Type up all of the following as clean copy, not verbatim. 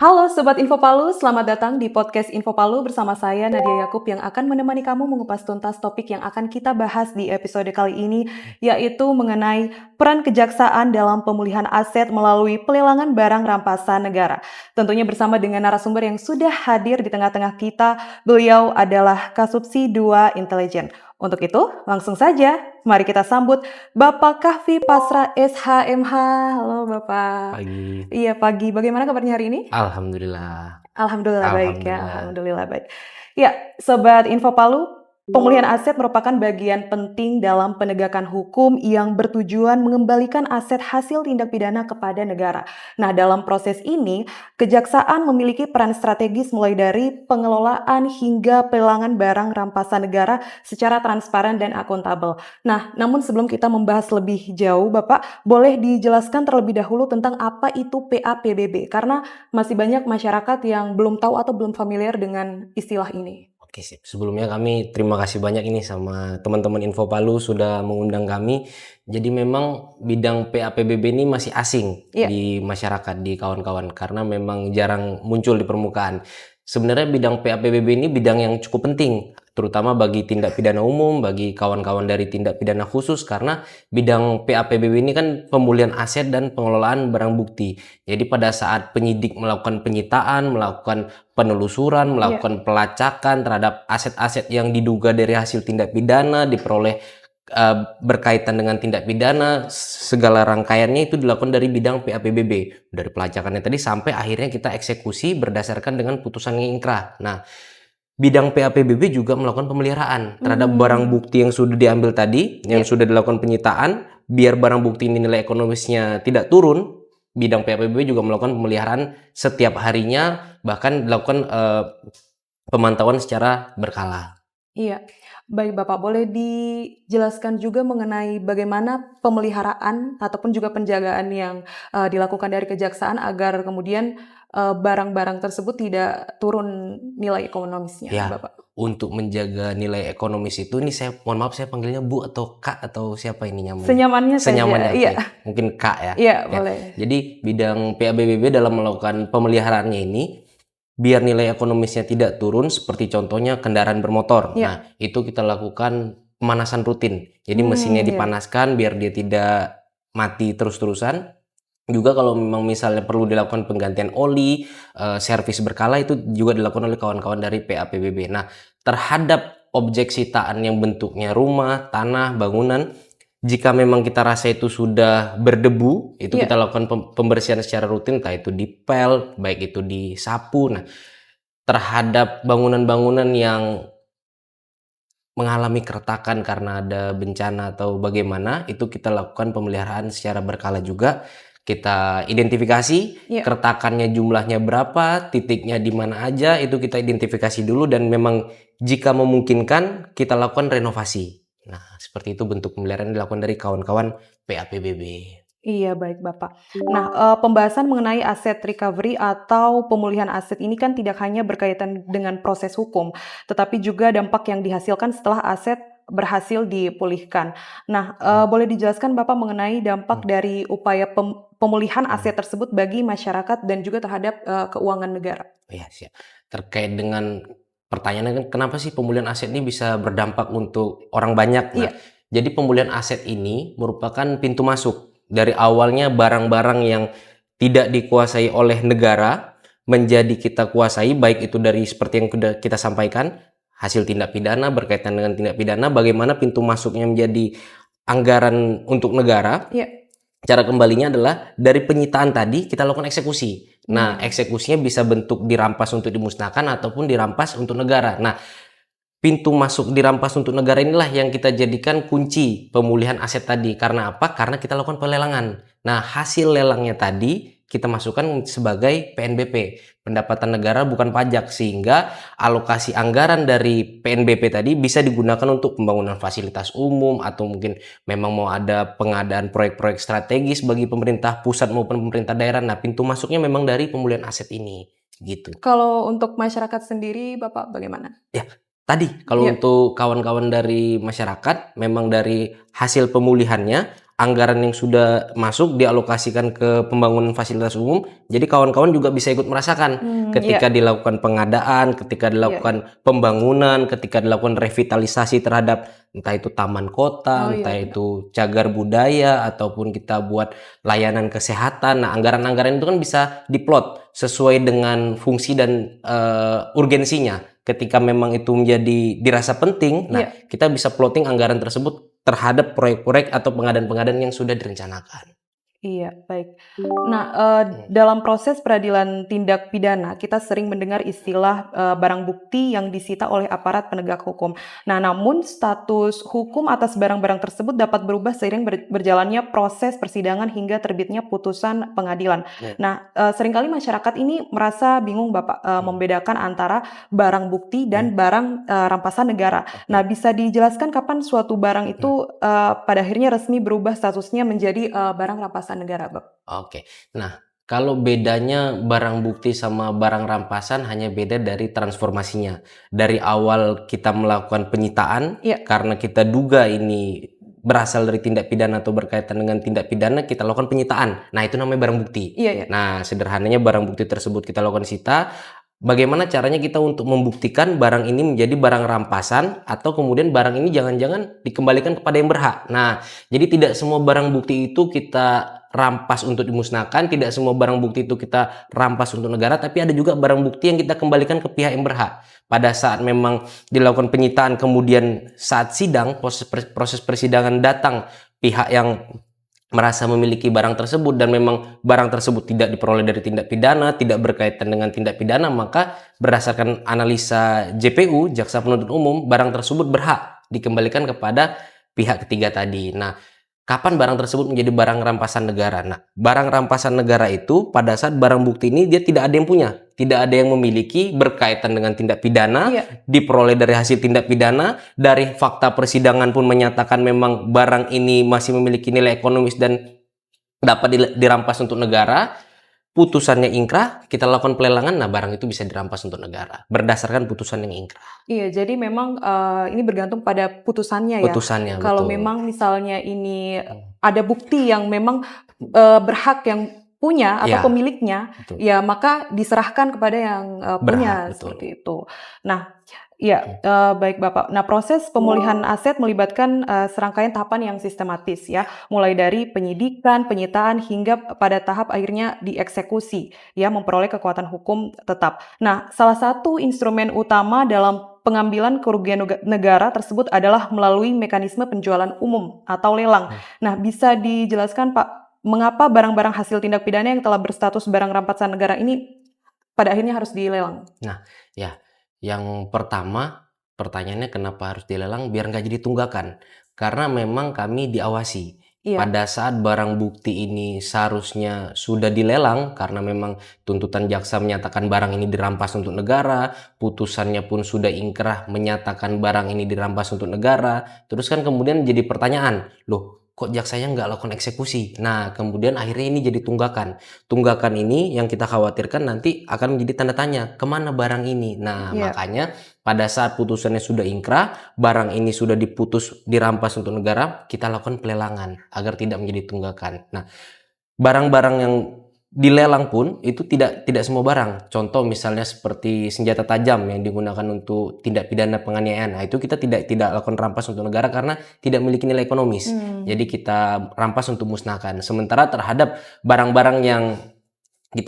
Halo Sobat Info Palu, selamat datang di podcast Info Palu bersama saya Nadia Yakub yang akan menemani kamu mengupas tuntas topik yang akan kita bahas di episode kali ini, yaitu mengenai peran kejaksaan dalam pemulihan aset melalui pelelangan barang rampasan negara. Tentunya bersama dengan narasumber yang sudah hadir di tengah-tengah kita, beliau adalah Kasubsi 2 Intelijen. Untuk itu, langsung saja, mari kita sambut Bapak Kahfi Pasra SHMH. Halo Bapak. Pagi. Iya pagi, bagaimana kabarnya hari ini? Alhamdulillah. Alhamdulillah baik ya, Alhamdulillah. alhamdulillah baik. Ya, Sobat Info Palu, pemulihan aset merupakan bagian penting dalam penegakan hukum yang bertujuan mengembalikan aset hasil tindak pidana kepada negara. Nah, dalam proses ini, kejaksaan memiliki peran strategis mulai dari pengelolaan hingga pelelangan barang rampasan negara secara transparan dan akuntabel. Nah, namun sebelum kita membahas lebih jauh, Bapak, boleh dijelaskan terlebih dahulu tentang apa itu PAPBB, karena masih banyak masyarakat yang belum tahu atau belum familiar dengan istilah ini. Oke, sip. Sebelumnya kami terima kasih banyak ini sama teman-teman Info Palu sudah mengundang kami. Jadi memang bidang PAPBB ini masih asing Iya. di masyarakat, di kawan-kawan, karena memang jarang muncul di permukaan. Sebenarnya bidang PAPBB ini bidang yang cukup penting, terutama bagi tindak pidana umum, bagi kawan-kawan dari tindak pidana khusus, karena bidang PAPBB ini kan pemulihan aset dan pengelolaan barang bukti. Jadi pada saat penyidik melakukan penyitaan, melakukan penelusuran, melakukan pelacakan terhadap aset-aset yang diduga dari hasil tindak pidana diperoleh berkaitan dengan tindak pidana, segala rangkaiannya itu dilakukan dari bidang PAPBB, dari pelacakannya tadi sampai akhirnya kita eksekusi berdasarkan dengan putusan yang inkrah. Nah, bidang PAPBB juga melakukan pemeliharaan terhadap barang bukti yang sudah diambil tadi, yang sudah dilakukan penyitaan, biar barang bukti ini nilai ekonomisnya tidak turun. Bidang PAPBB juga melakukan pemeliharaan setiap harinya, bahkan dilakukan pemantauan secara berkala. Iya. Baik Bapak, boleh dijelaskan juga mengenai bagaimana pemeliharaan ataupun juga penjagaan yang dilakukan dari kejaksaan agar kemudian barang-barang tersebut tidak turun nilai ekonomisnya, Ya, Bapak? untuk menjaga nilai ekonomis itu, ini saya mohon maaf saya panggilnya Bu atau Kak atau siapa ini nyamannya? Senyamannya saja, Senyamannya, iya. oke. Mungkin Kak ya. Iya, Ya. boleh. Jadi bidang PAPBB dalam melakukan pemeliharaannya ini biar nilai ekonomisnya tidak turun, seperti contohnya kendaraan bermotor. Iya. Nah, itu kita lakukan pemanasan rutin. Jadi mesinnya Iya. dipanaskan biar dia tidak mati terus-terusan. Juga kalau memang misalnya perlu dilakukan penggantian oli, servis berkala, itu juga dilakukan oleh kawan-kawan dari PAPBB. Nah, terhadap objek sitaan yang bentuknya rumah, tanah, bangunan, jika memang kita rasa itu sudah berdebu, itu Iya. kita lakukan pembersihan secara rutin, entah itu dipel, baik itu disapu. Nah, terhadap bangunan-bangunan yang mengalami keretakan karena ada bencana atau bagaimana, itu kita lakukan pemeliharaan secara berkala juga. Kita identifikasi Iya. keretakannya jumlahnya berapa, titiknya di mana aja, itu kita identifikasi dulu, dan memang jika memungkinkan kita lakukan renovasi. Nah, seperti itu bentuk pemeliharaan yang dilakukan dari kawan-kawan PAPBB. Iya, baik Bapak. Nah, pembahasan mengenai aset recovery atau pemulihan aset ini kan tidak hanya berkaitan dengan proses hukum, tetapi juga dampak yang dihasilkan setelah aset berhasil dipulihkan. Nah, boleh dijelaskan Bapak mengenai dampak dari upaya pemulihan aset tersebut bagi masyarakat dan juga terhadap keuangan negara? Iya, siap. Terkait dengan pertanyaannya kan, kenapa sih pemulihan aset ini bisa berdampak untuk orang banyak? Nah, Iya. jadi pemulihan aset ini merupakan pintu masuk. Dari awalnya barang-barang yang tidak dikuasai oleh negara menjadi kita kuasai, baik itu dari seperti yang sudah kita sampaikan, hasil tindak pidana, berkaitan dengan tindak pidana, bagaimana pintu masuknya menjadi anggaran untuk negara. Iya. Cara kembalinya adalah dari penyitaan tadi kita lakukan eksekusi. Nah, eksekusinya bisa bentuk dirampas untuk dimusnahkan ataupun dirampas untuk negara. Nah, pintu masuk dirampas untuk negara inilah yang kita jadikan kunci pemulihan aset tadi. Karena apa? Karena kita lakukan pelelangan. Nah, hasil lelangnya tadi kita masukkan sebagai PNBP, pendapatan negara bukan pajak, sehingga alokasi anggaran dari PNBP tadi bisa digunakan untuk pembangunan fasilitas umum, atau mungkin memang mau ada pengadaan proyek-proyek strategis bagi pemerintah pusat maupun pemerintah daerah. Nah, pintu masuknya memang dari pemulihan aset ini, gitu. Kalau untuk masyarakat sendiri, Bapak bagaimana? Ya, tadi kalau Iya. untuk kawan-kawan dari masyarakat, memang dari hasil pemulihannya anggaran yang sudah masuk dialokasikan ke pembangunan fasilitas umum, jadi kawan-kawan juga bisa ikut merasakan Iya, ketika dilakukan pengadaan, ketika iya, iya. dilakukan pembangunan, ketika dilakukan revitalisasi terhadap entah itu taman kota, Oh, iya, entah iya. itu cagar budaya, ataupun kita buat layanan kesehatan. Nah, anggaran-anggaran itu kan bisa diplot sesuai dengan fungsi dan urgensinya. Ketika memang itu menjadi dirasa penting, nah Iya. kita bisa plotting anggaran tersebut terhadap proyek-proyek atau pengadaan-pengadaan yang sudah direncanakan. Iya, baik. Nah, dalam proses peradilan tindak pidana, kita sering mendengar istilah, barang bukti yang disita oleh aparat penegak hukum. Nah, namun status hukum atas barang-barang tersebut dapat berubah seiring berjalannya proses persidangan hingga terbitnya putusan pengadilan. Ya. Nah, seringkali masyarakat ini merasa bingung Bapak, membedakan antara barang bukti dan barang, rampasan negara. Nah, Oke. bisa dijelaskan kapan suatu barang itu, pada akhirnya resmi berubah statusnya menjadi, barang rampasan negara, Bang? Oke. Nah, kalau bedanya barang bukti sama barang rampasan hanya beda dari transformasinya. Dari awal kita melakukan penyitaan, Iya, karena kita duga ini berasal dari tindak pidana atau berkaitan dengan tindak pidana, kita lakukan penyitaan. Nah, itu namanya barang bukti. iya, iya. Nah, sederhananya barang bukti tersebut kita lakukan sita. Bagaimana caranya kita untuk membuktikan barang ini menjadi barang rampasan atau kemudian barang ini jangan-jangan dikembalikan kepada yang berhak. Nah, jadi tidak semua barang bukti itu kita rampas untuk dimusnahkan, tidak semua barang bukti itu kita rampas untuk negara, tapi ada juga barang bukti yang kita kembalikan ke pihak yang berhak. Pada saat memang dilakukan penyitaan, kemudian saat sidang, proses persidangan datang pihak yang merasa memiliki barang tersebut dan memang barang tersebut tidak diperoleh dari tindak pidana, tidak berkaitan dengan tindak pidana, maka berdasarkan analisa JPU, Jaksa Penuntut Umum, barang tersebut berhak dikembalikan kepada pihak ketiga tadi. Nah, kapan barang tersebut menjadi barang rampasan negara? Nah, barang rampasan negara itu pada saat barang bukti ini dia tidak ada yang punya, tidak ada yang memiliki berkaitan dengan tindak pidana, Iya, diperoleh dari hasil tindak pidana, dari fakta persidangan pun menyatakan memang barang ini masih memiliki nilai ekonomis dan dapat dirampas untuk negara. Putusannya ingkrah, kita lakukan pelelangan, nah barang itu bisa dirampas untuk negara berdasarkan putusan yang ingkrah. iya. Jadi memang, ini bergantung pada putusannya ya. Putusannya Kalau betul. memang misalnya ini Hmm. ada bukti yang memang, berhak yang punya atau Ya, pemiliknya, betul. ya maka diserahkan kepada yang, Berhak, punya, betul. seperti itu. Nah, ya, Hmm. baik Bapak. Nah, proses pemulihan aset melibatkan, serangkaian tahapan yang sistematis ya, mulai dari penyidikan, penyitaan, hingga pada tahap akhirnya dieksekusi, ya, memperoleh kekuatan hukum tetap. Nah, salah satu instrumen utama dalam pengambilan kerugian negara tersebut adalah melalui mekanisme penjualan umum atau lelang. Hmm. Nah, bisa dijelaskan Pak, mengapa barang-barang hasil tindak pidana yang telah berstatus barang rampasan negara ini pada akhirnya harus dilelang? Nah, ya, yang pertama pertanyaannya kenapa harus dilelang biar nggak jadi tunggakan? Karena memang kami diawasi. Iya, Pada saat barang bukti ini seharusnya sudah dilelang karena memang tuntutan jaksa menyatakan barang ini dirampas untuk negara, putusannya pun sudah ingkrah menyatakan barang ini dirampas untuk negara. Terus kan kemudian jadi pertanyaan, loh kok jaksanya nggak lakukan eksekusi? Nah, kemudian akhirnya ini jadi tunggakan. Tunggakan ini yang kita khawatirkan nanti akan menjadi tanda tanya, kemana barang ini? Nah, iya. makanya pada saat putusannya sudah ingkrah, barang ini sudah diputus dirampas untuk negara, kita lakukan pelelangan agar tidak menjadi tunggakan. Nah, barang-barang yang dilelang pun itu tidak semua barang. Contoh misalnya seperti senjata tajam yang digunakan untuk tindak pidana penganiayaan. Nah, itu kita tidak lakukan rampas untuk negara karena tidak memiliki nilai ekonomis. Mmm, Jadi kita rampas untuk musnahkan. Sementara terhadap barang-barang yang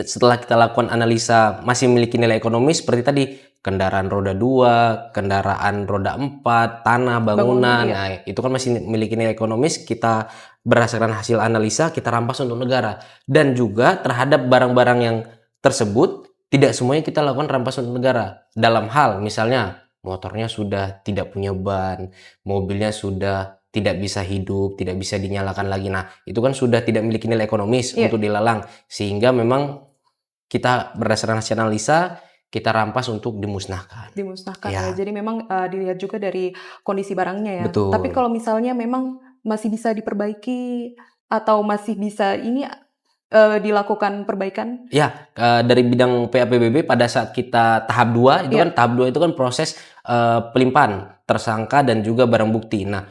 setelah kita lakukan analisa masih memiliki nilai ekonomis seperti tadi kendaraan roda 2, kendaraan roda 4, tanah, bangunan, bangunan. iya. Nah, itu kan masih memiliki nilai ekonomis, kita berdasarkan hasil analisa kita rampas untuk negara. Dan juga terhadap barang-barang yang tersebut tidak semuanya kita lakukan rampas untuk negara. Dalam hal misalnya motornya sudah tidak punya ban, mobilnya sudah tidak bisa hidup, tidak bisa dinyalakan lagi. Nah, itu kan sudah tidak memiliki nilai ekonomis Iya, untuk dilelang. Sehingga memang kita berdasarkan hasil analisa, kita rampas untuk dimusnahkan. dimusnahkan ya. Ya, Jadi memang, dilihat juga dari kondisi barangnya ya. Tapi betul. kalau misalnya memang masih bisa diperbaiki atau masih bisa ini, dilakukan perbaikan? Ya, dari bidang PAPBB pada saat kita tahap 2 itu kan Iya, tahap 2 itu kan proses, pelimpahan tersangka dan juga barang bukti. Nah,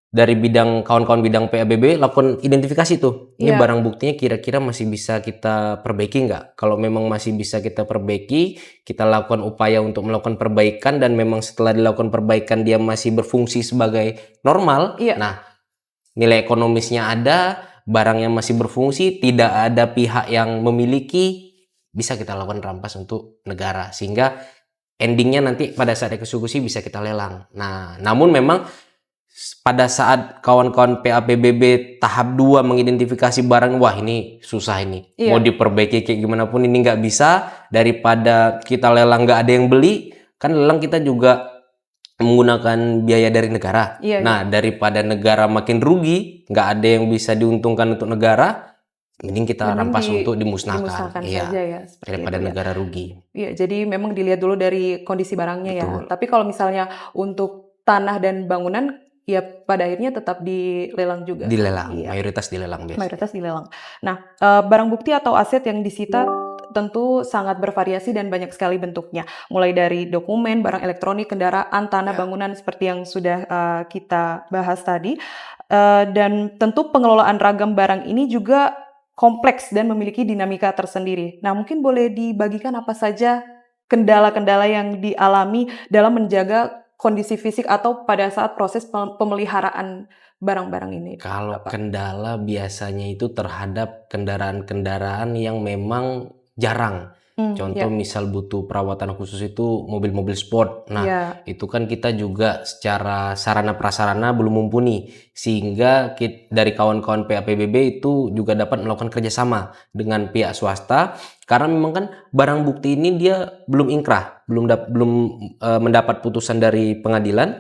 dari kawan-kawan bidang PABB lakukan identifikasi tuh. Ini Iya. barang buktinya kira-kira masih bisa kita perbaiki nggak? Kalau memang masih bisa kita perbaiki, kita lakukan upaya untuk melakukan perbaikan dan memang setelah dilakukan perbaikan dia masih berfungsi sebagai normal. Iya. Nah, nilai ekonomisnya ada, barangnya masih berfungsi, tidak ada pihak yang memiliki, bisa kita lakukan rampas untuk negara. Sehingga endingnya nanti pada saat eksekusi bisa kita lelang. Nah, namun memang pada saat kawan-kawan PAPBB tahap 2 mengidentifikasi barang, wah ini susah ini. Mau Iya. diperbaiki kayak gimana pun ini nggak bisa, daripada kita lelang nggak ada yang beli, kan lelang kita juga menggunakan biaya dari negara. Iya, iya. Nah, daripada negara makin rugi, nggak ada yang bisa diuntungkan untuk negara, mending kita Mending rampas untuk dimusnahkan. dimusnahkan saja Iya, ya, seperti daripada itu ya. negara rugi. Iya, jadi memang dilihat dulu dari kondisi barangnya ya. Betul. Tapi kalau misalnya untuk tanah dan bangunan, ya pada akhirnya tetap dilelang juga. Dilelang, Iya, mayoritas dilelang biasanya. mayoritas dilelang. Nah, barang bukti atau aset yang disita tentu sangat bervariasi dan banyak sekali bentuknya. Mulai dari dokumen, barang elektronik, kendaraan, tanah, Ya. bangunan seperti yang sudah kita bahas tadi. Dan tentu pengelolaan ragam barang ini juga kompleks dan memiliki dinamika tersendiri. Nah, mungkin boleh dibagikan apa saja kendala-kendala yang dialami dalam menjaga kondisi fisik atau pada saat proses pemeliharaan barang-barang ini, Kalau Bapak? kendala biasanya itu terhadap kendaraan-kendaraan yang memang jarang. Contoh Ya, misal butuh perawatan khusus itu mobil-mobil sport. Nah, ya, itu kan kita juga secara sarana prasarana belum mumpuni. Sehingga dari kawan-kawan PAPBB itu juga dapat melakukan kerjasama dengan pihak swasta. Karena memang kan barang bukti ini dia belum inkrah, belum mendapat putusan dari pengadilan,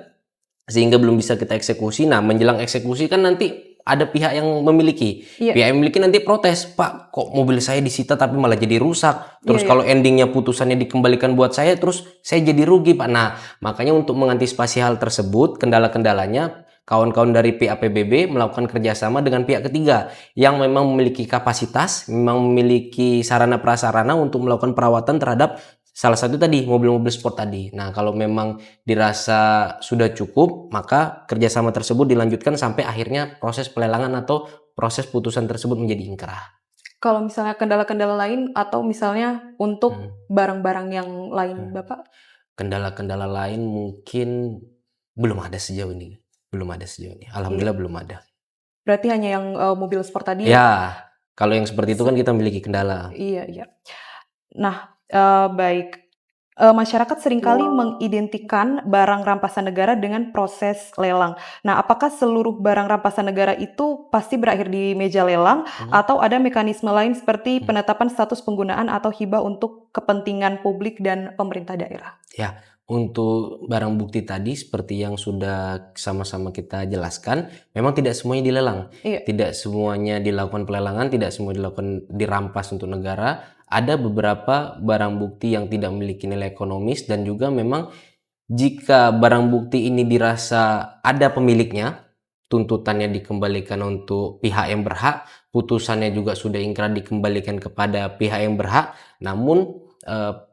sehingga belum bisa kita eksekusi. Nah, menjelang eksekusi kan nanti ada pihak yang memiliki. iya, Pihak yang memiliki nanti protes, Pak, kok mobil saya disita tapi malah jadi rusak. iya, Terus iya. kalau endingnya putusannya dikembalikan buat saya, terus saya jadi rugi, Pak. Nah, makanya untuk mengantisipasi hal tersebut, kendala-kendalanya, kawan-kawan dari pihak PBB melakukan kerjasama dengan pihak ketiga yang memang memiliki kapasitas, memang memiliki sarana prasarana untuk melakukan perawatan terhadap salah satu tadi, mobil-mobil sport tadi. Nah, kalau memang dirasa sudah cukup, maka kerjasama tersebut dilanjutkan sampai akhirnya proses pelelangan atau proses putusan tersebut menjadi inkrah. Kalau misalnya kendala-kendala lain atau misalnya Hmm, untuk barang-barang yang lain, hmm. Bapak? Kendala-kendala lain mungkin belum ada sejauh ini. Belum ada sejauh ini. Iya, Alhamdulillah belum ada. berarti hanya yang mobil sport tadi ya? Ya, kalau yang seperti itu kan kita memiliki kendala. Iya, iya. Nah, baik. Masyarakat seringkali mengidentikan barang rampasan negara dengan proses lelang. Nah, apakah seluruh barang rampasan negara itu pasti berakhir di meja lelang Hmm, atau ada mekanisme lain seperti hmm. penetapan status penggunaan atau hibah untuk kepentingan publik dan pemerintah daerah? Ya, untuk barang bukti tadi seperti yang sudah sama-sama kita jelaskan, memang tidak semuanya dilelang. Iya, Tidak semuanya dilakukan pelelangan, tidak semua dilakukan dirampas untuk negara. Ada beberapa barang bukti yang tidak memiliki nilai ekonomis dan juga memang jika barang bukti ini dirasa ada pemiliknya, tuntutannya dikembalikan untuk pihak yang berhak, putusannya juga sudah ingkrah dikembalikan kepada pihak yang berhak, namun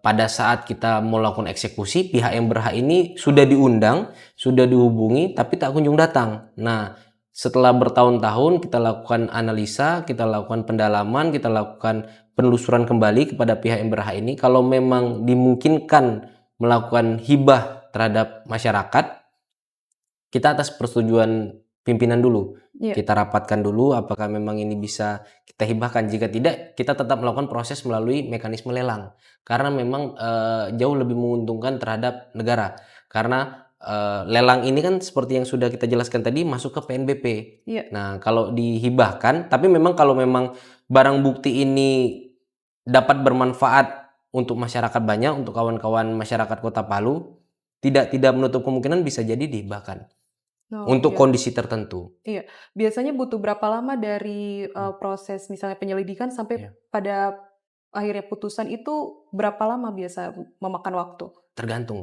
pada saat kita melakukan eksekusi, pihak yang berhak ini sudah diundang, sudah dihubungi, tapi tak kunjung datang. Nah, setelah bertahun-tahun kita lakukan analisa, kita lakukan pendalaman, kita lakukan penelusuran kembali kepada pihak yang berhak ini. Kalau memang dimungkinkan melakukan hibah terhadap masyarakat, kita atas persetujuan pimpinan dulu. iya. Kita rapatkan dulu apakah memang ini bisa kita hibahkan. Jika tidak, kita tetap melakukan proses melalui mekanisme lelang. Karena memang jauh lebih menguntungkan terhadap negara. Karena lelang ini kan seperti yang sudah kita jelaskan tadi masuk ke PNBP. Iya. Nah, kalau dihibahkan, tapi memang kalau memang barang bukti ini dapat bermanfaat untuk masyarakat banyak, untuk kawan-kawan masyarakat Kota Palu, tidak menutup kemungkinan bisa jadi dihibahkan Oh, untuk iya. kondisi tertentu. Iya. Biasanya butuh berapa lama dari, Hmm, proses misalnya penyelidikan sampai ya. pada akhirnya putusan itu berapa lama biasa memakan waktu? Tergantung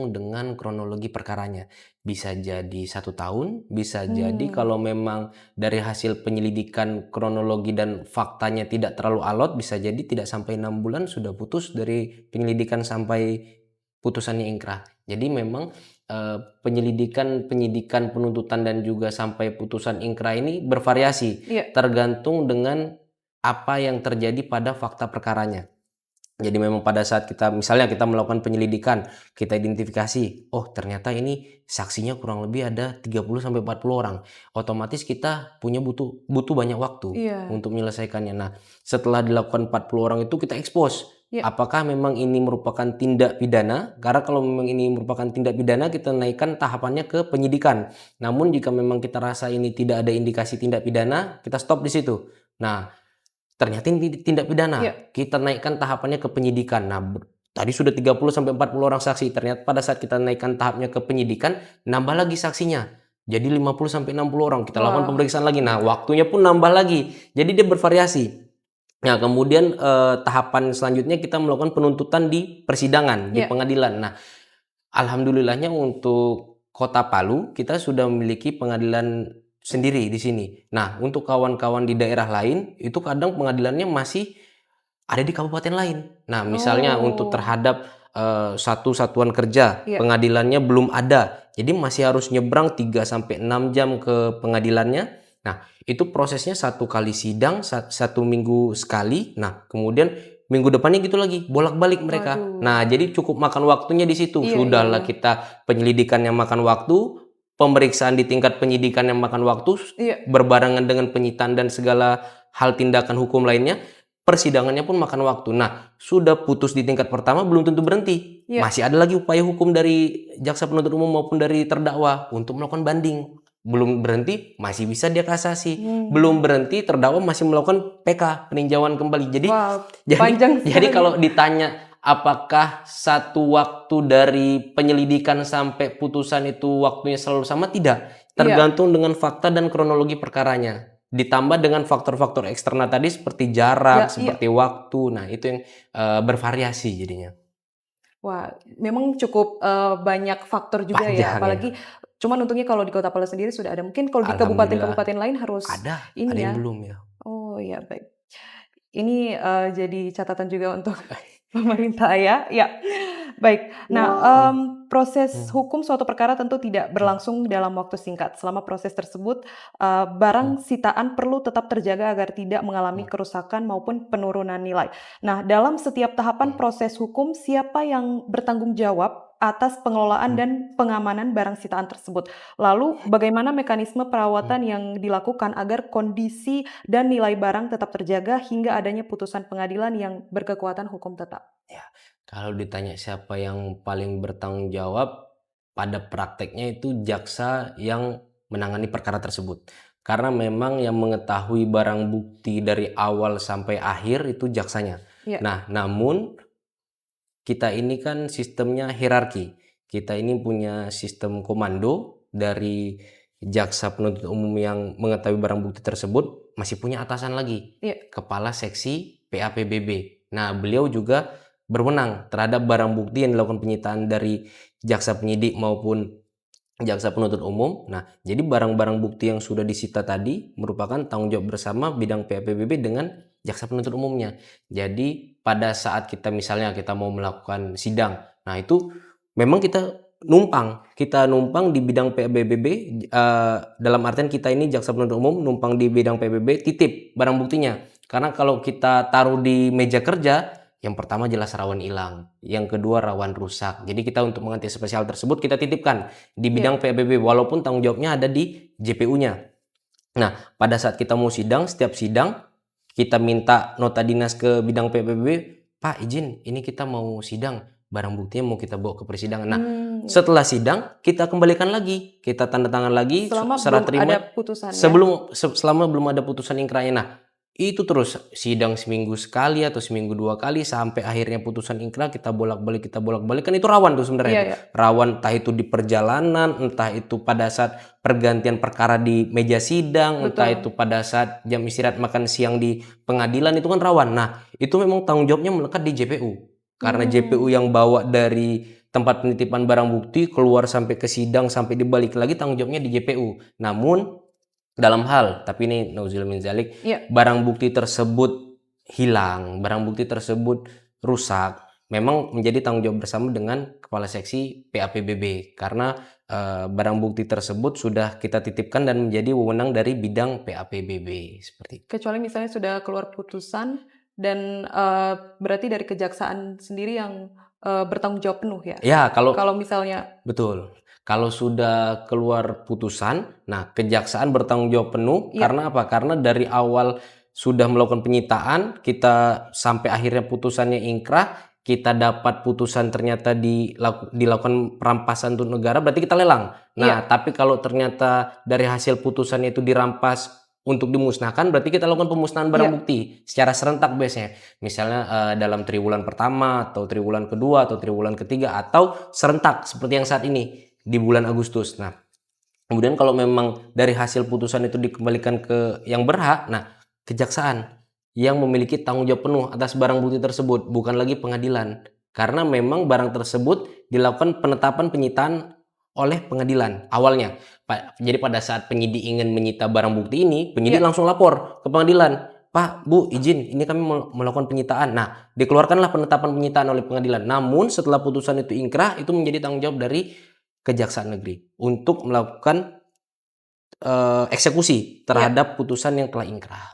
dengan kronologi perkaranya. Bisa jadi 1 tahun, bisa jadi Hmm. kalau memang dari hasil penyelidikan kronologi dan faktanya tidak terlalu alot, bisa jadi tidak sampai 6 bulan sudah putus dari penyelidikan sampai putusannya ingkrah. Jadi memang penyelidikan, penyidikan, penuntutan dan juga sampai putusan ingkrah ini bervariasi, Iya. tergantung dengan apa yang terjadi pada fakta perkaranya. Jadi memang pada saat misalnya kita melakukan penyelidikan, kita identifikasi, oh ternyata ini saksinya kurang lebih ada 30 sampai 40 orang. Otomatis kita butuh banyak waktu Iya. untuk menyelesaikannya. Nah, setelah dilakukan 40 orang itu kita expose Iya. apakah memang ini merupakan tindak pidana? Karena kalau memang ini merupakan tindak pidana, kita naikkan tahapannya ke penyidikan. Namun jika memang kita rasa ini tidak ada indikasi tindak pidana, kita stop di situ. Nah, ternyata ini tindak Iya. pidana, kita naikkan tahapannya ke penyidikan. Nah, tadi sudah 30 sampai 40 orang saksi, ternyata pada saat kita naikkan tahapnya ke penyidikan, nambah lagi saksinya. Jadi 50 sampai 60 orang, kita lakukan Wah. pemeriksaan lagi. Nah, waktunya pun nambah lagi. Jadi dia bervariasi. Nah, kemudian tahapan selanjutnya kita melakukan penuntutan di persidangan, di Iya. pengadilan. Nah, alhamdulillahnya untuk Kota Palu, kita sudah memiliki pengadilan sendiri di sini. Nah, untuk kawan-kawan di daerah lain, itu kadang pengadilannya masih ada di kabupaten lain. Nah, misalnya untuk Oh. terhadap satu satuan kerja, Iya. pengadilannya belum ada. Jadi masih harus nyebrang 3 sampai 6 jam ke pengadilannya. Nah, itu prosesnya 1 kali sidang, 1 minggu sekali. Nah, kemudian minggu depannya gitu lagi, bolak-balik mereka. Waduh. Nah, jadi cukup makan waktunya di situ. Iya, iya, Sudahlah iya. kita penyelidikan yang makan waktu, pemeriksaan di tingkat penyidikan yang makan waktu, Iya. berbarengan dengan penyitaan dan segala hal tindakan hukum lainnya, persidangannya pun makan waktu. Nah, sudah putus di tingkat pertama belum tentu berhenti. Iya. Masih ada lagi upaya hukum dari jaksa penuntut umum maupun dari terdakwa untuk melakukan banding. Belum berhenti, masih bisa dia kasasi. Belum berhenti, terdakwa masih melakukan PK, peninjauan kembali. Jadi Wah, panjang jadi sekali. kalau ditanya apakah satu waktu dari penyelidikan sampai putusan itu waktunya selalu sama? Tidak. Tergantung dengan fakta dan kronologi perkaranya. Ditambah dengan faktor-faktor eksternal tadi seperti jarak, Iya. seperti waktu. Nah, itu yang bervariasi jadinya. Wah, memang cukup banyak faktor juga ya, Panjang ya. apalagi cuman untungnya kalau di Kota Palu sendiri sudah ada. Mungkin kalau di Alhamdulillah kabupaten-kabupaten lain harus ada ini yang ya. belum ya. Oh ya, baik. Ini jadi catatan juga untuk pemerintah ya. Ya, baik. Nah, proses Hmm. hukum suatu perkara tentu tidak Hmm. berlangsung dalam waktu singkat. Selama proses tersebut, barang sitaan perlu tetap terjaga agar tidak mengalami kerusakan maupun penurunan nilai. Nah, dalam setiap tahapan proses hukum, siapa yang bertanggung jawab atas pengelolaan dan pengamanan barang sitaan tersebut? Lalu, bagaimana mekanisme perawatan yang dilakukan agar kondisi dan nilai barang tetap terjaga hingga adanya putusan pengadilan yang berkekuatan hukum tetap? Ya, kalau ditanya siapa yang paling bertanggung jawab, pada prakteknya itu jaksa yang menangani perkara tersebut. Karena memang yang mengetahui barang bukti dari awal sampai akhir itu jaksanya. Iya. Nah, namun kita ini kan sistemnya hierarki. Kita ini punya sistem komando dari jaksa penuntut umum yang mengetahui barang bukti tersebut masih punya atasan lagi, Iya. Kepala Seksi PAPBB. Nah, beliau juga berwenang terhadap barang bukti yang dilakukan penyitaan dari jaksa penyidik maupun jaksa penuntut umum. Nah, jadi barang-barang bukti yang sudah disita tadi merupakan tanggung jawab bersama bidang PAPBB dengan jaksa penuntut umumnya. Jadi pada saat misalnya kita mau melakukan sidang, nah itu memang kita numpang di bidang PAPBB, dalam artian kita ini jaksa penuntut umum numpang di bidang PAPBB, titip barang buktinya. Karena kalau kita taruh di meja kerja, yang pertama jelas rawan hilang, yang kedua rawan rusak. Jadi kita untuk mengantisipasi hal tersebut kita titipkan di bidang PAPBB walaupun tanggung jawabnya ada di JPU-nya. Nah, pada saat kita mau sidang, setiap sidang kita minta nota dinas ke bidang PAPBB, Pak izin, ini kita mau sidang, barang buktinya mau kita bawa ke persidangan. Nah, setelah sidang kita kembalikan lagi, kita tanda tangan lagi Selama serah belum terima ada putusan ya? selama belum ada putusan ingkrahnya. Nah, itu terus sidang seminggu sekali atau seminggu 2 kali sampai akhirnya putusan ingkrah, kita bolak-balik kan itu rawan tuh sebenarnya. Iya, iya. Rawan entah itu di perjalanan, entah itu pada saat pergantian perkara di meja sidang, entah Betul. itu pada saat jam istirahat makan siang di pengadilan, itu kan rawan. Nah, itu memang tanggung jawabnya melekat di JPU. Karena JPU yang bawa dari tempat penitipan barang bukti keluar sampai ke sidang sampai dibalik lagi, tanggung jawabnya di JPU. Namun dalam hal, tapi ini nauzubillah min dzalik, Iya. barang bukti tersebut hilang, barang bukti tersebut rusak, memang menjadi tanggung jawab bersama dengan Kepala Seksi PAPBB karena barang bukti tersebut sudah kita titipkan dan menjadi wewenang dari bidang PAPBB seperti itu. Kecuali misalnya sudah keluar putusan dan berarti dari kejaksaan sendiri yang bertanggung jawab penuh ya? Ya, Kalau misalnya betul. Kalau sudah keluar putusan, nah kejaksaan bertanggung jawab penuh Iya. karena apa? Karena dari awal sudah melakukan penyitaan, kita sampai akhirnya putusannya ingkrah, kita dapat putusan ternyata dilakukan perampasan untuk negara, berarti kita lelang. Nah, Iya. tapi kalau ternyata dari hasil putusan itu dirampas untuk dimusnahkan, berarti kita lakukan pemusnahan barang Iya. bukti secara serentak biasanya. Misalnya dalam triwulan pertama atau triwulan kedua atau triwulan ketiga atau serentak seperti yang saat ini di bulan Agustus. Nah, kemudian kalau memang dari hasil putusan itu dikembalikan ke yang berhak, nah kejaksaan yang memiliki tanggung jawab penuh atas barang bukti tersebut, bukan lagi pengadilan. Karena memang barang tersebut dilakukan penetapan penyitaan oleh pengadilan awalnya. Jadi pada saat penyidik ingin menyita barang bukti ini, penyidik Iya. langsung lapor ke pengadilan. Pak, Bu, izin, ini kami melakukan penyitaan. Nah, dikeluarkanlah penetapan penyitaan oleh pengadilan. Namun setelah putusan itu ingkrah, itu menjadi tanggung jawab dari Kejaksaan Negeri untuk melakukan eksekusi terhadap putusan yang telah ingkrah.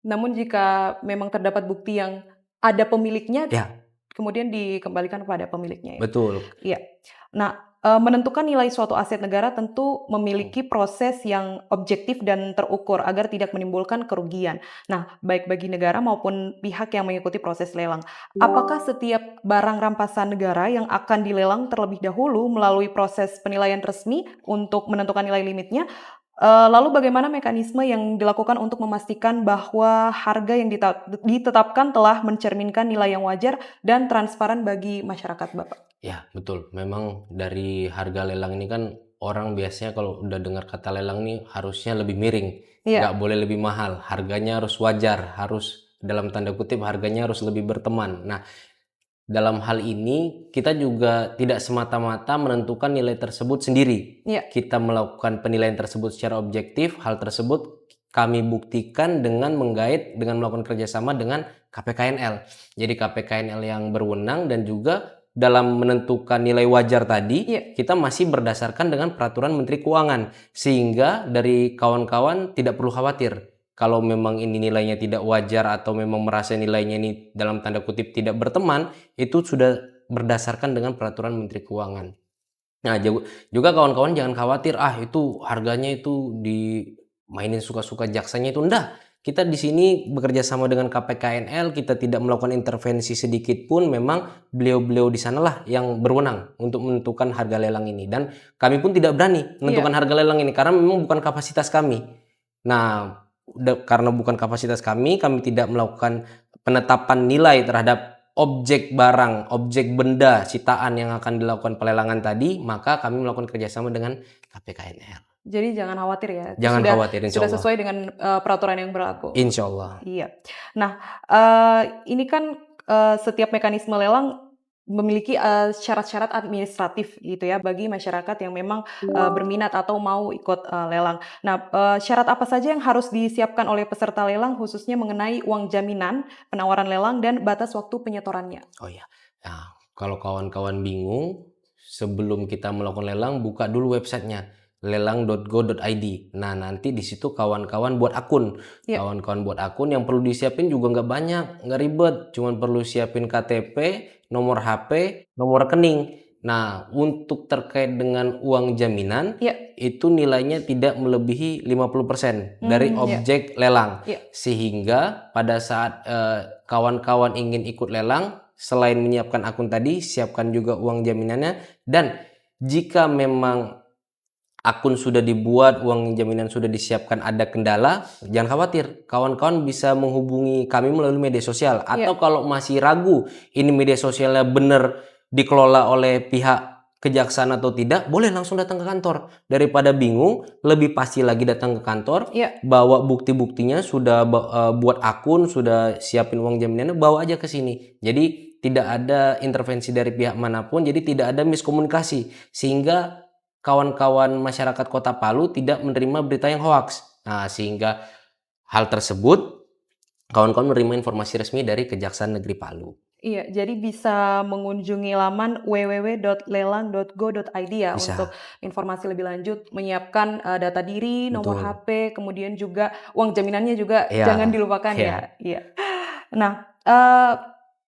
Namun jika memang terdapat bukti yang ada pemiliknya, Ya, kemudian dikembalikan kepada pemiliknya ya? betul. Iya. Nah, menentukan nilai suatu aset negara tentu memiliki proses yang objektif dan terukur agar tidak menimbulkan kerugian. Nah, baik bagi negara maupun pihak yang mengikuti proses lelang. Apakah setiap barang rampasan negara yang akan dilelang terlebih dahulu melalui proses penilaian resmi untuk menentukan nilai limitnya? Lalu bagaimana mekanisme yang dilakukan untuk memastikan bahwa harga yang ditetapkan telah mencerminkan nilai yang wajar dan transparan bagi masyarakat, Bapak? Ya, betul. Memang dari harga lelang ini kan orang biasanya kalau udah dengar kata lelang nih harusnya lebih miring. Nggak Iya. boleh lebih mahal. Harganya harus wajar. Harus dalam tanda kutip harganya harus lebih berteman. Nah, dalam hal ini kita juga tidak semata-mata menentukan nilai tersebut sendiri. Iya. Kita melakukan penilaian tersebut secara objektif. Hal tersebut kami buktikan dengan menggait dengan melakukan kerjasama dengan KPKNL. Jadi KPKNL yang berwenang dan juga dalam menentukan nilai wajar tadi, Iya. kita masih berdasarkan dengan peraturan Menteri Keuangan. Sehingga dari kawan-kawan tidak perlu khawatir. Kalau memang ini nilainya tidak wajar atau memang merasa nilainya ini dalam tanda kutip tidak berteman, itu sudah berdasarkan dengan peraturan Menteri Keuangan. Nah, juga kawan-kawan jangan khawatir, itu harganya itu dimainin suka-suka jaksanya itu enggak. Kita di sini bekerja sama dengan KPKNL, kita tidak melakukan intervensi sedikit pun, memang beliau-beliau di sanalah yang berwenang untuk menentukan harga lelang ini. Dan kami pun tidak berani menentukan harga lelang ini karena memang bukan kapasitas kami. Nah, karena bukan kapasitas kami tidak melakukan penetapan nilai terhadap objek barang, objek benda, sitaan yang akan dilakukan pelelangan tadi, maka kami melakukan kerjasama dengan KPKNL. Jadi jangan khawatir ya, itu Jangan sudah khawatir, insya sudah Allah. sesuai dengan peraturan yang berlaku. Insya Allah. Iya. Nah, ini kan setiap mekanisme lelang memiliki syarat-syarat administratif gitu ya bagi masyarakat yang memang berminat atau mau ikut lelang. Nah, syarat apa saja yang harus disiapkan oleh peserta lelang khususnya mengenai uang jaminan, penawaran lelang dan batas waktu penyetorannya? Oh ya, nah, kalau kawan-kawan bingung, sebelum kita melakukan lelang, buka dulu websitenya lelang.go.id. Nah, nanti di situ kawan-kawan buat akun. Iya. Kawan-kawan buat akun, yang perlu disiapin juga nggak banyak, nggak ribet. Cuman perlu siapin KTP, nomor HP, nomor rekening. Nah, untuk terkait dengan uang jaminan, Iya. itu nilainya tidak melebihi 50% dari Iya. objek lelang. Iya. Sehingga pada saat kawan-kawan ingin ikut lelang, selain menyiapkan akun tadi, siapkan juga uang jaminannya. Dan jika memang akun sudah dibuat, uang jaminan sudah disiapkan, ada kendala, jangan khawatir. Kawan-kawan bisa menghubungi kami melalui media sosial. Atau kalau masih ragu ini media sosialnya benar dikelola oleh pihak kejaksaan atau tidak, boleh langsung datang ke kantor. Daripada bingung, lebih pasti lagi datang ke kantor, Iya. bawa bukti-buktinya, sudah buat akun, sudah siapin uang jaminannya, bawa aja ke sini. Jadi tidak ada intervensi dari pihak manapun, jadi tidak ada miskomunikasi. Sehingga kawan-kawan masyarakat Kota Palu tidak menerima berita yang hoaks. Nah, sehingga hal tersebut kawan-kawan menerima informasi resmi dari Kejaksaan Negeri Palu. Iya, jadi bisa mengunjungi laman www.lelang.go.id ya untuk Bisa, informasi lebih lanjut, menyiapkan, data diri, nomor betul. HP, kemudian juga uang jaminannya juga jangan Iya dilupakan iya. ya, iya.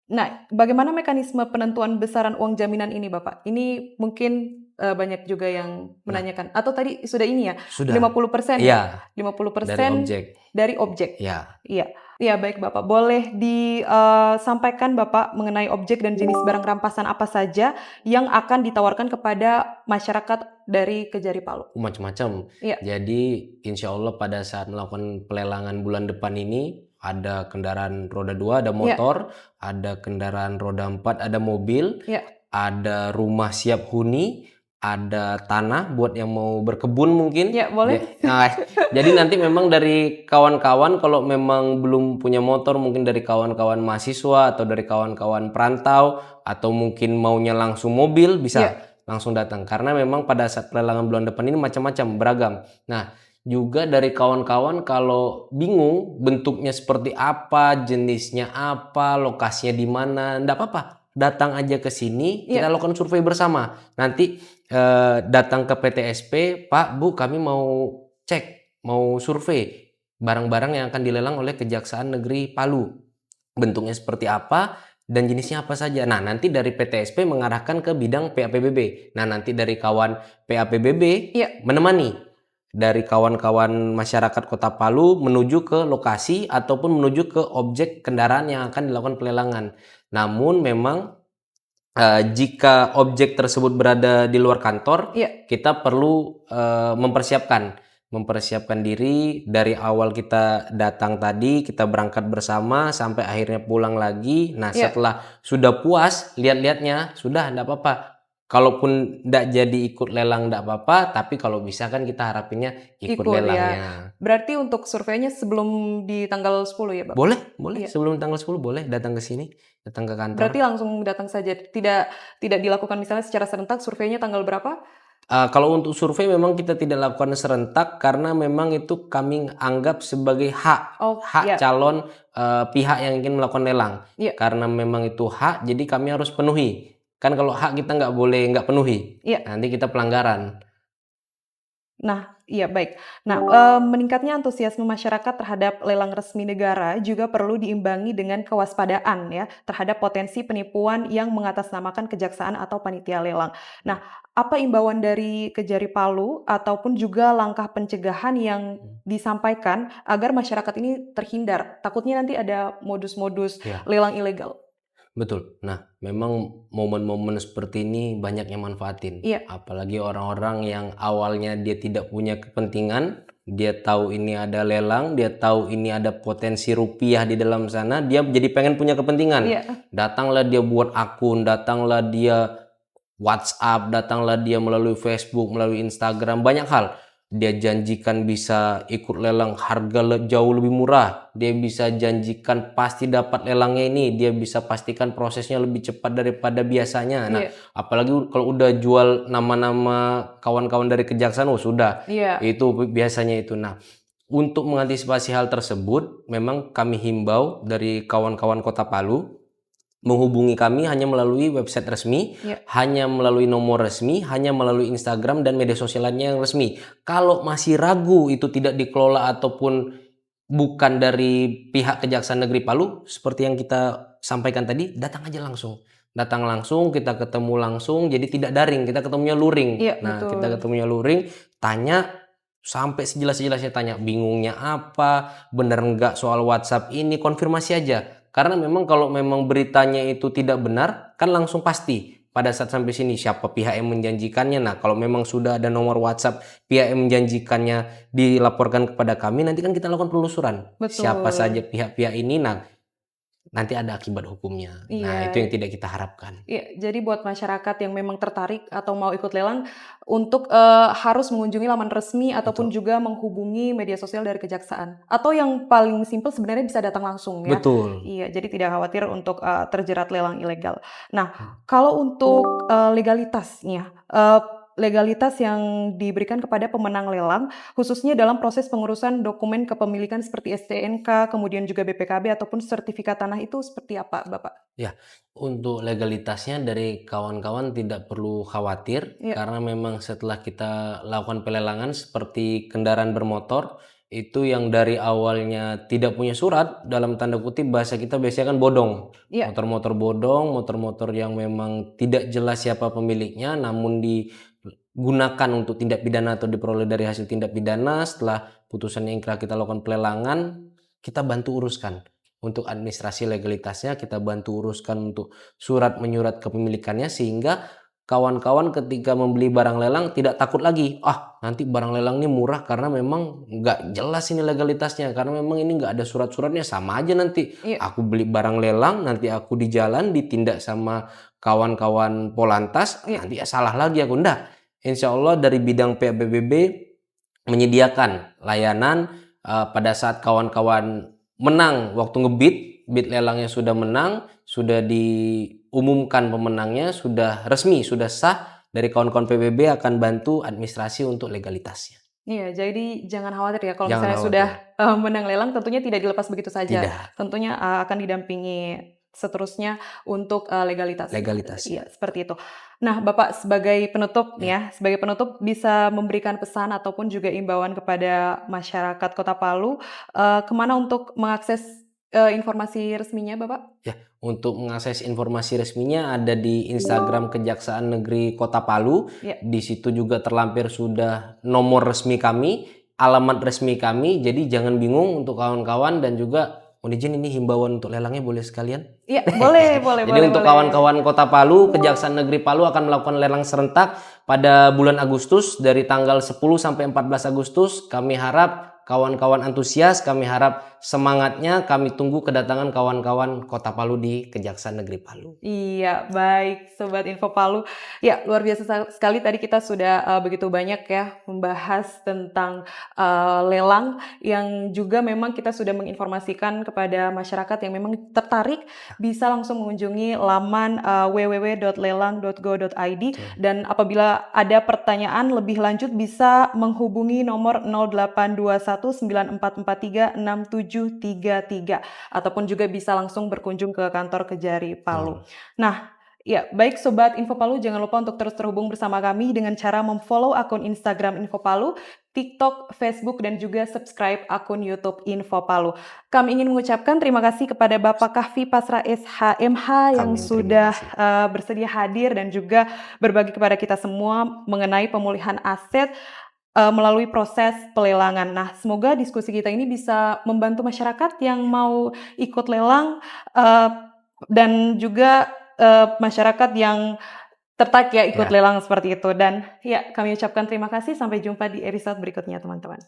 Nah, bagaimana mekanisme penentuan besaran uang jaminan ini, Bapak? Ini mungkin, banyak juga yang Nah, menanyakan atau tadi sudah ini ya, sudah. 50% ya? Iya, dari 50% objek. dari objek? Iya. Iya. Iya, baik Bapak. Boleh disampaikan Bapak mengenai objek dan jenis barang rampasan apa saja yang akan ditawarkan kepada masyarakat dari Kejari Palu? Macam-macam. Iya Jadi insya Allah pada saat melakukan pelelangan bulan depan ini ada kendaraan roda 2, ada iya motor, ada kendaraan roda 4, ada mobil, iya ada rumah siap huni, ada tanah buat yang mau berkebun mungkin. iya, boleh? Nah, jadi nanti memang dari kawan-kawan kalau memang belum punya motor, mungkin dari kawan-kawan mahasiswa atau dari kawan-kawan perantau atau mungkin maunya langsung mobil bisa Iya, langsung datang karena memang pada saat pelelangan bulan depan ini macam-macam beragam. Nah, juga dari kawan-kawan kalau bingung bentuknya seperti apa, jenisnya apa, lokasinya di mana, enggak apa-apa. Datang aja ke sini, kita iya. lakukan survei bersama. Nanti datang ke PTSP, Pak, Bu, kami mau cek, mau survei barang-barang yang akan dilelang oleh Kejaksaan Negeri Palu. Bentuknya seperti apa dan jenisnya apa saja. Nah, nanti dari PTSP mengarahkan ke bidang PAPBB. Nah, nanti dari kawan PAPBB Iya, menemani dari kawan-kawan masyarakat Kota Palu menuju ke lokasi ataupun menuju ke objek kendaraan yang akan dilakukan pelelangan. Namun memang jika objek tersebut berada di luar kantor, iya. kita perlu mempersiapkan diri dari awal kita datang tadi, kita berangkat bersama sampai akhirnya pulang lagi. Nah, Iya, setelah sudah puas lihat-lihatnya, sudah enggak apa-apa. Kalaupun enggak jadi ikut lelang enggak apa-apa, tapi kalau bisa kan kita harapinnya ikut ikut ya. lelangnya. Berarti untuk surveinya sebelum di tanggal 10 ya, Bapak? Boleh, boleh Iya. sebelum tanggal 10 boleh datang ke sini, datang ke kantor. Berarti langsung datang saja, tidak tidak dilakukan misalnya secara serentak surveinya tanggal berapa? Kalau untuk survei memang kita tidak lakukan serentak karena memang itu kami anggap sebagai hak Oh, hak iya. calon, pihak yang ingin melakukan lelang. Iya Karena memang itu hak, jadi kami harus penuhi. Kan kalau hak kita nggak boleh nggak penuhi, iya. nanti kita pelanggaran. Nah, iya baik. Nah, meningkatnya antusiasme masyarakat terhadap lelang resmi negara juga perlu diimbangi dengan kewaspadaan ya, terhadap potensi penipuan yang mengatasnamakan kejaksaan atau panitia lelang. Nah, apa imbauan dari Kejari Palu ataupun juga langkah pencegahan yang disampaikan agar masyarakat ini terhindar? Takutnya nanti ada modus-modus Ya. lelang ilegal. Betul. Nah, memang momen-momen seperti ini banyak yang manfaatin. Iya Apalagi orang-orang yang awalnya dia tidak punya kepentingan, dia tahu ini ada lelang, dia tahu ini ada potensi rupiah di dalam sana, dia jadi pengen punya kepentingan. iya Datanglah dia buat akun, datanglah dia WhatsApp, datanglah dia melalui Facebook, melalui Instagram, banyak hal. Dia janjikan bisa ikut lelang harga jauh lebih murah. Dia bisa janjikan pasti dapat lelangnya ini. Dia bisa pastikan prosesnya lebih cepat daripada biasanya. Nah, iya apalagi kalau udah jual nama-nama kawan-kawan dari kejaksaan, oh sudah. iya. Itu biasanya itu. Nah, untuk mengantisipasi hal tersebut, memang kami himbau dari kawan-kawan Kota Palu menghubungi kami hanya melalui website resmi, Iya. hanya melalui nomor resmi, hanya melalui Instagram dan media sosial lainnya yang resmi. Kalau masih ragu itu tidak dikelola ataupun bukan dari pihak Kejaksaan Negeri Palu, seperti yang kita sampaikan tadi, datang aja langsung. Datang langsung, kita ketemu langsung, jadi tidak daring, kita ketemunya luring. Iya, Nah, kita betul. ketemunya luring, tanya sampai sejelas-jelasnya, tanya bingungnya apa, bener nggak soal WhatsApp ini, konfirmasi aja. Karena memang kalau memang beritanya itu tidak benar, kan langsung pasti pada saat sampai sini siapa pihak yang menjanjikannya. Nah, kalau memang sudah ada nomor WhatsApp pihak yang menjanjikannya dilaporkan kepada kami, nanti kan kita lakukan penelusuran. Siapa saja Betul. pihak-pihak ini, nah nanti ada akibat hukumnya. Nah, itu yang Iya. tidak kita harapkan. Iya, jadi buat masyarakat yang memang tertarik atau mau ikut lelang untuk, harus mengunjungi laman resmi ataupun Betul. juga menghubungi media sosial dari kejaksaan. Atau yang paling simpel sebenarnya bisa datang langsung ya. Betul. Iya, jadi tidak khawatir untuk, terjerat lelang ilegal. Nah, Hmm. kalau untuk, legalitasnya, legalitas yang diberikan kepada pemenang lelang, khususnya dalam proses pengurusan dokumen kepemilikan seperti STNK, kemudian juga BPKB ataupun sertifikat tanah itu seperti apa, Bapak? Ya, untuk legalitasnya dari kawan-kawan tidak perlu khawatir Iya, karena memang setelah kita lakukan pelelangan seperti kendaraan bermotor itu yang dari awalnya tidak punya surat dalam tanda kutip bahasa kita biasanya kan bodong. iya, Motor-motor bodong, motor-motor yang memang tidak jelas siapa pemiliknya namun digunakan untuk tindak pidana atau diperoleh dari hasil tindak pidana. Setelah putusan ingkrah kita lakukan pelelangan, kita bantu uruskan untuk administrasi legalitasnya, kita bantu uruskan untuk surat menyurat kepemilikannya sehingga kawan-kawan ketika membeli barang lelang tidak takut lagi, ah nanti barang lelang ini murah karena memang nggak jelas ini legalitasnya, karena memang ini nggak ada surat-suratnya, sama aja nanti iya, aku beli barang lelang, nanti aku di jalan ditindak sama kawan-kawan Polantas, iya. nanti ya salah lagi aku. Enggak, insya Allah dari bidang PBB menyediakan layanan pada saat kawan-kawan menang waktu ngebid, bid lelangnya sudah menang, sudah diumumkan pemenangnya, sudah resmi, sudah sah, dari kawan-kawan PBB akan bantu administrasi untuk legalitasnya. Iya, jadi jangan khawatir ya kalau Jangan misalnya sudah, khawatir. menang lelang tentunya tidak dilepas begitu saja. Tidak, Tentunya, akan didampingi seterusnya untuk, legalitasnya. Iya, legalitasnya. seperti itu. Nah, Bapak sebagai penutup nih Ya. ya, sebagai penutup bisa memberikan pesan ataupun juga imbauan kepada masyarakat Kota Palu, ke untuk mengakses, informasi resminya, Bapak? Ya, untuk mengakses informasi resminya ada di Instagram Kejaksaan Negeri Kota Palu. Iya. Di situ juga terlampir sudah nomor resmi kami, alamat resmi kami. Jadi jangan bingung untuk kawan-kawan dan juga mohon izin ini himbauan untuk lelangnya boleh sekalian. Iya, boleh boleh Jadi boleh untuk boleh. kawan-kawan Kota Palu, Kejaksaan Negeri Palu akan melakukan lelang serentak pada bulan Agustus dari tanggal 10 sampai 14 Agustus. Kami harap kawan-kawan antusias, kami harap semangatnya, kami tunggu kedatangan kawan-kawan Kota Palu di Kejaksaan Negeri Palu. Iya, baik Sobat Info Palu. Ya, luar biasa sekali tadi kita sudah begitu banyak ya membahas tentang lelang yang juga memang kita sudah menginformasikan kepada masyarakat yang memang tertarik bisa langsung mengunjungi laman www.lelang.go.id dan apabila ada pertanyaan lebih lanjut bisa menghubungi nomor 082194436733 ataupun juga bisa langsung berkunjung ke kantor Kejari Palu. Nah, ya, baik Sobat Info Palu, jangan lupa untuk terus terhubung bersama kami dengan cara memfollow akun Instagram Info Palu, TikTok, Facebook, dan juga subscribe akun YouTube Info Palu. Kami ingin mengucapkan terima kasih kepada Bapak Kahfi Pasra SHMH yang Amin, terima sudah kasih. bersedia hadir dan juga berbagi kepada kita semua mengenai pemulihan aset melalui proses pelelangan. Nah, semoga diskusi kita ini bisa membantu masyarakat yang mau ikut lelang, dan juga, masyarakat yang tertarik ya ikut Ya. lelang seperti itu dan ya kami ucapkan terima kasih, sampai jumpa di episode berikutnya teman-teman.